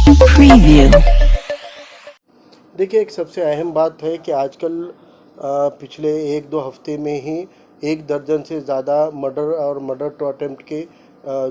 Preview. देखिए, एक सबसे अहम बात है कि आजकल पिछले 1-2 हफ्ते में ही 1 दर्जन से ज़्यादा मर्डर और मर्डर टू अटेम्प्ट के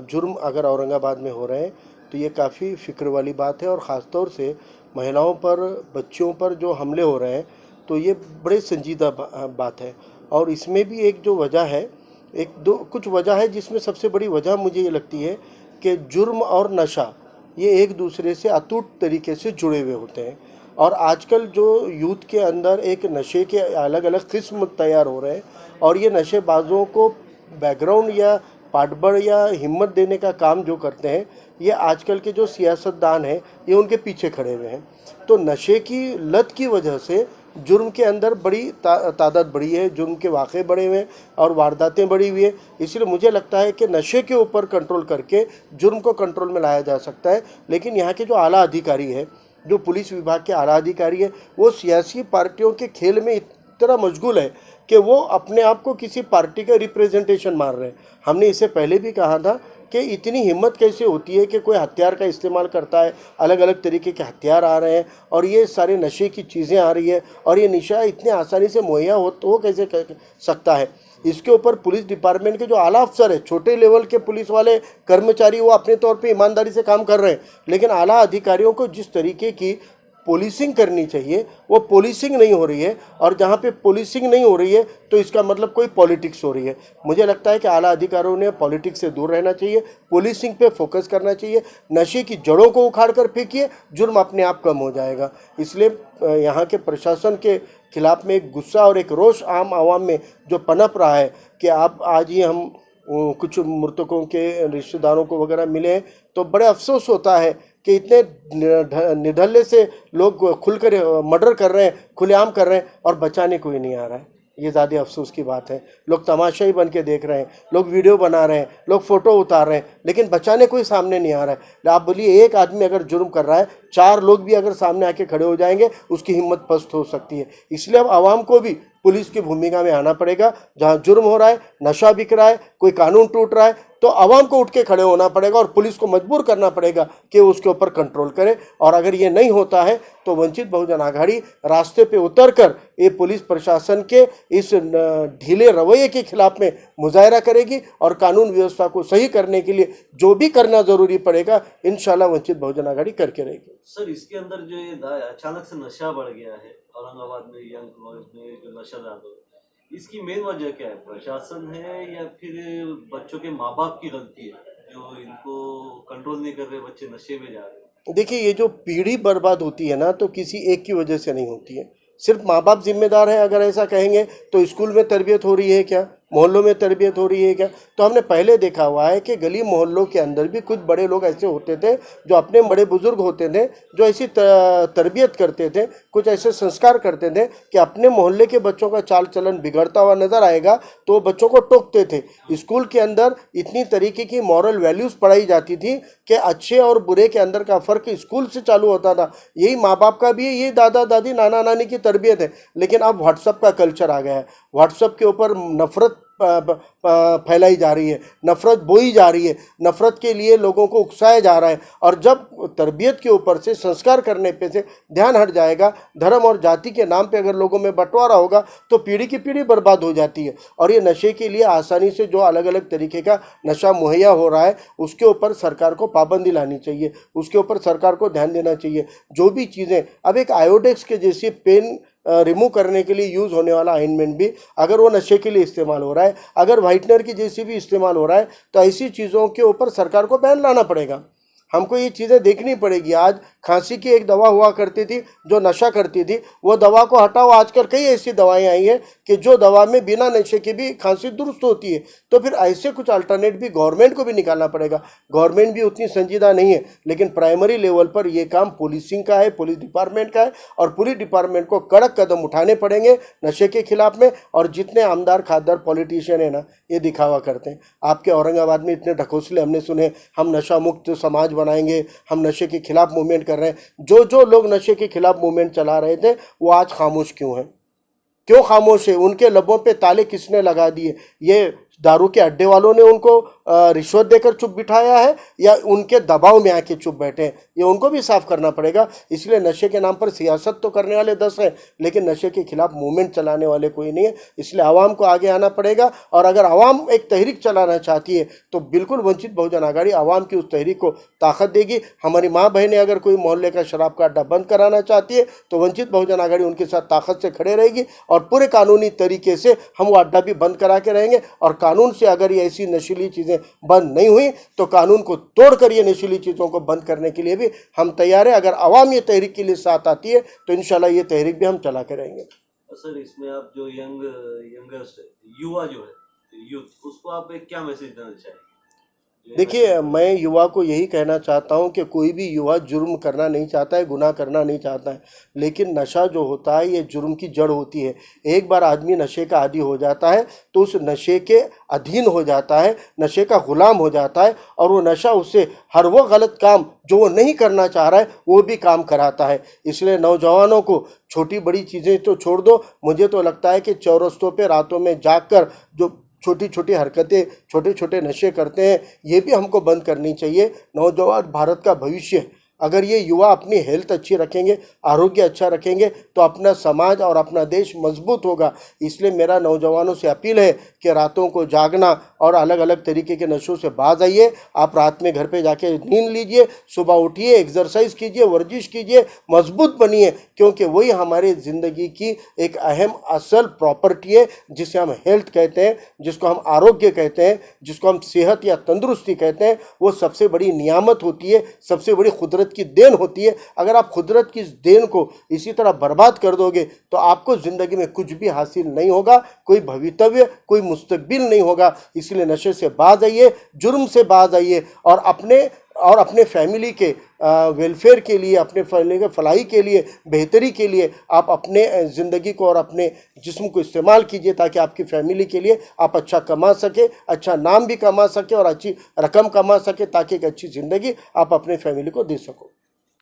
जुर्म अगर औरंगाबाद में हो रहे हैं तो ये काफ़ी फ़िक्र वाली बात है। और ख़ास तौर से महिलाओं पर, बच्चियों पर जो हमले हो रहे हैं तो ये बड़े संजीदा बात है। और इसमें भी एक जो वजह है, एक दो कुछ वजह है जिसमें सबसे बड़ी वजह मुझे ये लगती है कि जुर्म और नशा ये एक दूसरे से अटूट तरीके से जुड़े हुए होते हैं। और आजकल जो यूथ के अंदर एक नशे के अलग अलग किस्म तैयार हो रहे हैं और ये नशेबाजों को बैकग्राउंड या पाठबढ़ या हिम्मत देने का काम जो करते हैं, ये आजकल के जो सियासतदान हैं ये उनके पीछे खड़े हुए हैं। तो नशे की लत की वजह से जुर्म के अंदर बड़ी तादाद बढ़ी है, जुर्म के वाक़े बढ़े हुए हैं और वारदातें बढ़ी हुई है। इसलिए मुझे लगता है कि नशे के ऊपर कंट्रोल करके जुर्म को कंट्रोल में लाया जा सकता है। लेकिन यहाँ के जो आला अधिकारी है, जो पुलिस विभाग के आला अधिकारी है, वो सियासी पार्टियों के खेल में इतना मशगूल है कि वो अपने आप को किसी पार्टी का रिप्रेजेंटेशन मार रहे हैं। हमने इससे पहले भी कहा था कि इतनी हिम्मत कैसे होती है कि कोई हथियार का इस्तेमाल करता है, अलग अलग तरीके के हथियार आ रहे हैं और ये सारे नशे की चीज़ें आ रही है और ये नशा इतने आसानी से मुहैया हो कैसे कर सकता है। इसके ऊपर पुलिस डिपार्टमेंट के जो आला अफसर है, छोटे लेवल के पुलिस वाले कर्मचारी, वो अपने तौर पे ईमानदारी से काम कर रहे हैं, लेकिन आला अधिकारियों को जिस तरीके की पुलिसिंग करनी चाहिए वो पुलिसिंग नहीं हो रही है। और जहाँ पे पुलिसिंग नहीं हो रही है तो इसका मतलब कोई पॉलिटिक्स हो रही है। मुझे लगता है कि आला अधिकारियों ने पॉलिटिक्स से दूर रहना चाहिए, पुलिसिंग पे फोकस करना चाहिए। नशे की जड़ों को उखाड़ कर फेंकिए, जुर्म अपने आप कम हो जाएगा। इसलिए यहाँ के प्रशासन के खिलाफ में एक गुस्सा और एक रोष आम आवाम में जो पनप रहा है कि आप आज ही हम कुछ मृतकों के रिश्तेदारों को वगैरह मिले हैं तो बड़े अफसोस होता है कि इतने निढल्ले से लोग खुलकर मर्डर कर रहे हैं, खुलेआम कर रहे हैं और बचाने कोई नहीं आ रहा है। ये ज़्यादा अफसोस की बात है। लोग तमाशाई बन के देख रहे हैं, लोग वीडियो बना रहे हैं, लोग फ़ोटो उतार रहे हैं, लेकिन बचाने कोई सामने नहीं आ रहा है। आप बोलिए, एक आदमी अगर जुर्म कर रहा है, 4 लोग भी अगर सामने आके खड़े हो जाएंगे, उसकी हिम्मत पस्त हो सकती है। इसलिए अब आवाम को भी पुलिस की भूमिका में आना पड़ेगा। जहाँ जुर्म हो रहा है, नशा बिक रहा है, कोई कानून टूट रहा है, तो आवाम को उठ के खड़े होना पड़ेगा और पुलिस को मजबूर करना पड़ेगा कि उसके ऊपर कंट्रोल करे। और अगर ये नहीं होता है तो वंचित बहुजन आघाड़ी रास्ते पे उतरकर ये पुलिस प्रशासन के इस ढीले रवैये के खिलाफ में मुजाहरा करेगी और कानून व्यवस्था को सही करने के लिए जो भी करना जरूरी पड़ेगा, इंशाल्लाह वंचित बहुजन आघाड़ी करके रहेगी। सर, इसके अंदर जो ये अचानक से नशा बढ़ गया है औरंगाबाद में, यंग बॉयज में जो नशा ज्यादा हो, इसकी मेन वजह क्या है? प्रशासन है या फिर बच्चों के माँ बाप की गलती है जो इनको कंट्रोल नहीं कर रहे, बच्चे नशे में जा रहे हैं? देखिए, ये जो पीढ़ी बर्बाद होती है ना, तो किसी एक की वजह से नहीं होती है। सिर्फ माँ बाप जिम्मेदार हैं अगर ऐसा कहेंगे तो स्कूल में तरबियत हो रही है क्या, मोहल्लों में तरबियत हो रही है क्या? तो हमने पहले देखा हुआ है कि गली मोहल्लों के अंदर भी कुछ बड़े लोग ऐसे होते थे जो अपने बड़े बुजुर्ग होते थे, जो ऐसी तरबियत करते थे, कुछ ऐसे संस्कार करते थे कि अपने मोहल्ले के बच्चों का चाल चलन बिगड़ता हुआ नज़र आएगा तो बच्चों को टोकते थे। स्कूल के अंदर इतनी तरीके की मॉरल वैल्यूज़ पढ़ाई जाती थी कि अच्छे और बुरे के अंदर का फ़र्क स्कूल से चालू होता था। यही माँ बाप का भी है, यही दादा दादी नाना नानी की तरबियत है। लेकिन अब व्हाट्सअप का कल्चर आ गया है। व्हाट्सअप के ऊपर नफ़रत फैलाई जा रही है, नफ़रत बोई जा रही है, नफ़रत के लिए लोगों को उकसाया जा रहा है। और जब तरबियत के ऊपर से, संस्कार करने पे से ध्यान हट जाएगा, धर्म और जाति के नाम पे अगर लोगों में बंटवारा होगा तो पीढ़ी की पीढ़ी बर्बाद हो जाती है। और ये नशे के लिए आसानी से जो अलग अलग तरीके का नशा मुहैया हो रहा है उसके ऊपर सरकार को पाबंदी लानी चाहिए, उसके ऊपर सरकार को ध्यान देना चाहिए। जो भी चीज़ें, अब एक आयोडेक्स के जैसी पेन रिमूव करने के लिए यूज़ होने वाला ऑइंटमेंट भी अगर वो नशे के लिए इस्तेमाल हो रहा है, अगर व्हाइटनर की जैसी भी इस्तेमाल हो रहा है, तो ऐसी चीज़ों के ऊपर सरकार को बैन लाना पड़ेगा। हमको ये चीज़ें देखनी पड़ेगी। आज खांसी की एक दवा हुआ करती थी जो नशा करती थी, वो दवा को हटाओ। आजकल कई ऐसी दवाएं आई हैं कि जो दवा में बिना नशे के भी खांसी दुरुस्त होती है। तो फिर ऐसे कुछ अल्टरनेट भी गवर्नमेंट को भी निकालना पड़ेगा। गवर्नमेंट भी उतनी संजीदा नहीं है, लेकिन प्राइमरी लेवल पर ये काम पुलिसिंग का है, पुलिस डिपार्टमेंट का है। और पुलिस डिपार्टमेंट को कड़क कदम उठाने पड़ेंगे नशे के खिलाफ में। और जितने आमदार खासदार पॉलिटिशियन है ना, ये दिखावा करते हैं। आपके औरंगाबाद में इतने ढकोसले हमने सुने, हम नशा मुक्त समाज बनाएंगे, हम नशे के खिलाफ मूवमेंट कर रहे हैं। जो जो लोग नशे के खिलाफ मूवमेंट चला रहे थे वो आज खामोश क्यों हैं? क्यों खामोश है? उनके लबों पे ताले किसने लगा दिए? ये दारू के अड्डे वालों ने उनको रिश्वत देकर चुप बिठाया है या उनके दबाव में आके चुप बैठे हैं, ये उनको भी साफ करना पड़ेगा। इसलिए नशे के नाम पर सियासत तो करने वाले 10 हैं, लेकिन नशे के खिलाफ मूवमेंट चलाने वाले कोई नहीं है। इसलिए आवाम को आगे आना पड़ेगा, और अगर आवाम एक तहरीक चलाना चाहती है तो बिल्कुल वंचित बहुजन आघाड़ी आवाम की उस तहरीक को ताकत देगी। हमारी माँ बहनें अगर कोई मोहल्ले का शराब का अड्डा बंद कराना चाहती है तो वंचित बहुजन आघाड़ी उनके साथ ताकत से खड़े रहेगी, और पूरे कानूनी तरीके से हम वो अड्डा भी बंद करा के रहेंगे। और कानून से अगर ये ऐसी नशीली चीज़ें बंद नहीं हुई तो कानून को तोड़कर ये नशीली चीज़ों को बंद करने के लिए भी हम तैयार हैं। अगर आवाम ये तहरीक के लिए साथ आती है तो इंशाल्लाह ये तहरीक भी हम चला के रहेंगे। सर, इसमें आप जो यंगस्ट युवा जो है, यूथ, उसको आप एक क्या मैसेज देना चाहेंगे? देखिए, मैं युवा को यही कहना चाहता हूं कि कोई भी युवा जुर्म करना नहीं चाहता है, गुनाह करना नहीं चाहता है, लेकिन नशा जो होता है ये जुर्म की जड़ होती है। एक बार आदमी नशे का आदी हो जाता है तो उस नशे के अधीन हो जाता है, नशे का गुलाम हो जाता है, और वो नशा उससे हर वो गलत काम जो वो नहीं करना चाह रहा है वो भी काम कराता है। इसलिए नौजवानों को छोटी बड़ी चीज़ें तो छोड़ दो, मुझे तो लगता है कि चौरस्तों पे रातों में जागकर जो छोटी छोटी हरकतें, छोटे छोटे नशे करते हैं, ये भी हमको बंद करनी चाहिए। नौजवान भारत का भविष्य है। अगर ये युवा अपनी हेल्थ अच्छी रखेंगे, आरोग्य अच्छा रखेंगे, तो अपना समाज और अपना देश मजबूत होगा। इसलिए मेरा नौजवानों से अपील है कि रातों को जागना और अलग अलग तरीके के नशों से बाज आइए। आप रात में घर पे जाके नींद लीजिए, सुबह उठिए, एक्सरसाइज कीजिए, वर्जिश कीजिए, मजबूत बनिए, क्योंकि वही हमारी ज़िंदगी की एक अहम असल प्रॉपर्टी है, जिसे हम हेल्थ कहते हैं, जिसको हम आरोग्य कहते हैं, जिसको हम सेहत या तंदुरुस्ती कहते हैं। वो सबसे बड़ी नियामत होती है, सबसे बड़ी कुदरत की देन होती है। अगर आप कुदरत की इस देन को इसी तरह बर्बाद कर दोगे तो आपको ज़िंदगी में कुछ भी हासिल नहीं होगा, कोई भवितव्य, कोई मुस्तकबिल नहीं होगा। इसलिए नशे से बाज आइए, जुर्म से बाज आइए, और अपने फैमिली के वेलफेयर के लिए, अपने फैमिली के फलाही के लिए, बेहतरी के लिए आप अपने ज़िंदगी को और अपने जिस्म को इस्तेमाल कीजिए, ताकि आपकी फैमिली के लिए आप अच्छा कमा सके, अच्छा नाम भी कमा सके और अच्छी रकम कमा सके, ताकि एक अच्छी ज़िंदगी आप अपने फैमिली को दे सको।